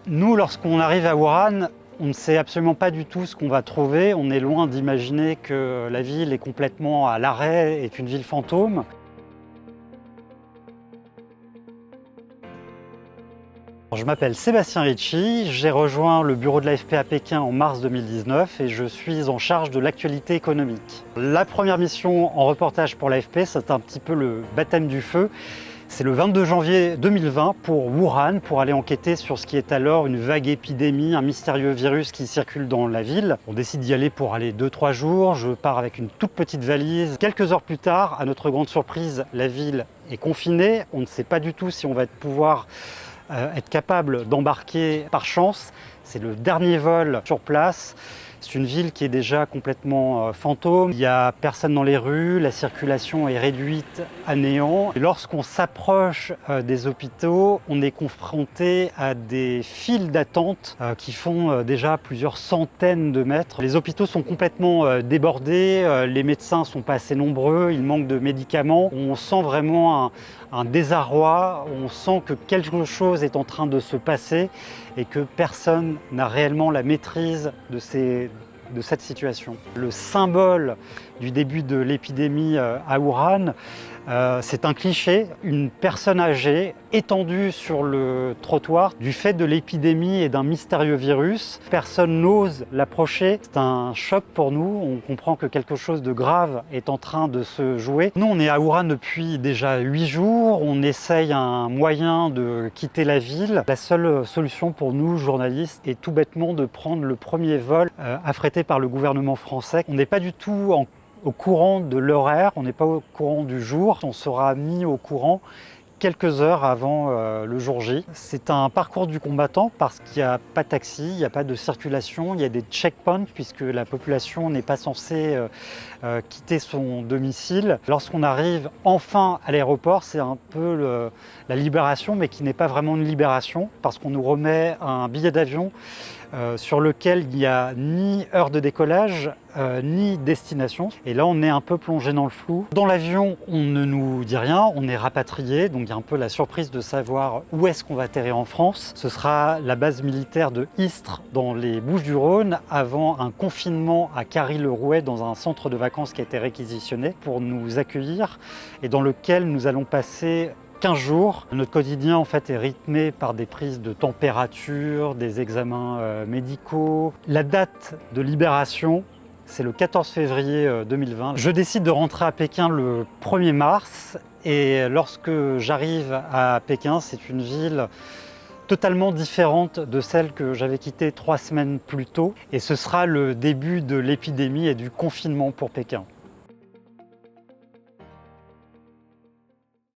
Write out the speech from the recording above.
Nous, lorsqu'on arrive à Wuhan, on ne sait absolument pas du tout ce qu'on va trouver. On est loin d'imaginer que la ville est complètement à l'arrêt, est une ville fantôme. Je m'appelle Sébastien Ricci, j'ai rejoint le bureau de l'AFP à Pékin en mars 2019 et je suis en charge de l'actualité économique. La première mission en reportage pour l'AFP, c'est un petit peu le baptême du feu. C'est le 22 janvier 2020 pour Wuhan, pour aller enquêter sur ce qui est alors une vague épidémie, un mystérieux virus qui circule dans la ville. On décide d'y aller pour aller 2-3 jours, je pars avec une toute petite valise. Quelques heures plus tard, à notre grande surprise, la ville est confinée. On ne sait pas du tout si on va pouvoir être capable d'embarquer par chance. C'est le dernier vol sur place. C'est une ville qui est déjà complètement fantôme. Il n'y a personne dans les rues, la circulation est réduite à néant. Et lorsqu'on s'approche des hôpitaux, on est confronté à des files d'attente qui font déjà plusieurs centaines de mètres. Les hôpitaux sont complètement débordés, les médecins ne sont pas assez nombreux, il manque de médicaments. On sent vraiment un désarroi, on sent que quelque chose est en train de se passer et que personne n'a réellement la maîtrise de cette situation. Le symbole du début de l'épidémie à Wuhan, c'est un cliché, une personne âgée étendue sur le trottoir du fait de l'épidémie et d'un mystérieux virus. Personne n'ose l'approcher. C'est un choc pour nous. On comprend que quelque chose de grave est en train de se jouer. Nous, on est à Wuhan depuis déjà 8 jours. On essaye un moyen de quitter la ville. La seule solution pour nous, journalistes, est tout bêtement de prendre le premier vol affrété par le gouvernement français. On n'est pas du tout au courant de l'horaire, on n'est pas au courant du jour, on sera mis au courant quelques heures avant le jour J. C'est un parcours du combattant parce qu'il n'y a pas de taxi, il n'y a pas de circulation, il y a des checkpoints puisque la population n'est pas censée quitter son domicile. Lorsqu'on arrive enfin à l'aéroport, c'est un peu la libération, mais qui n'est pas vraiment une libération parce qu'on nous remet un billet d'avion sur lequel il n'y a ni heure de décollage, ni destination. Et là, on est un peu plongé dans le flou. Dans l'avion, on ne nous dit rien, on est rapatrié, donc il y a un peu la surprise de savoir où est-ce qu'on va atterrir en France. Ce sera la base militaire de Istres, dans les Bouches-du-Rhône, avant un confinement à Carry-le-Rouet, dans un centre de vacances qui a été réquisitionné pour nous accueillir et dans lequel nous allons passer 15 jours. Notre quotidien en fait est rythmé par des prises de température, des examens médicaux. La date de libération, c'est le 14 février 2020. Je décide de rentrer à Pékin le 1er mars et lorsque j'arrive à Pékin, c'est une ville totalement différente de celle que j'avais quittée 3 semaines plus tôt et ce sera le début de l'épidémie et du confinement pour Pékin.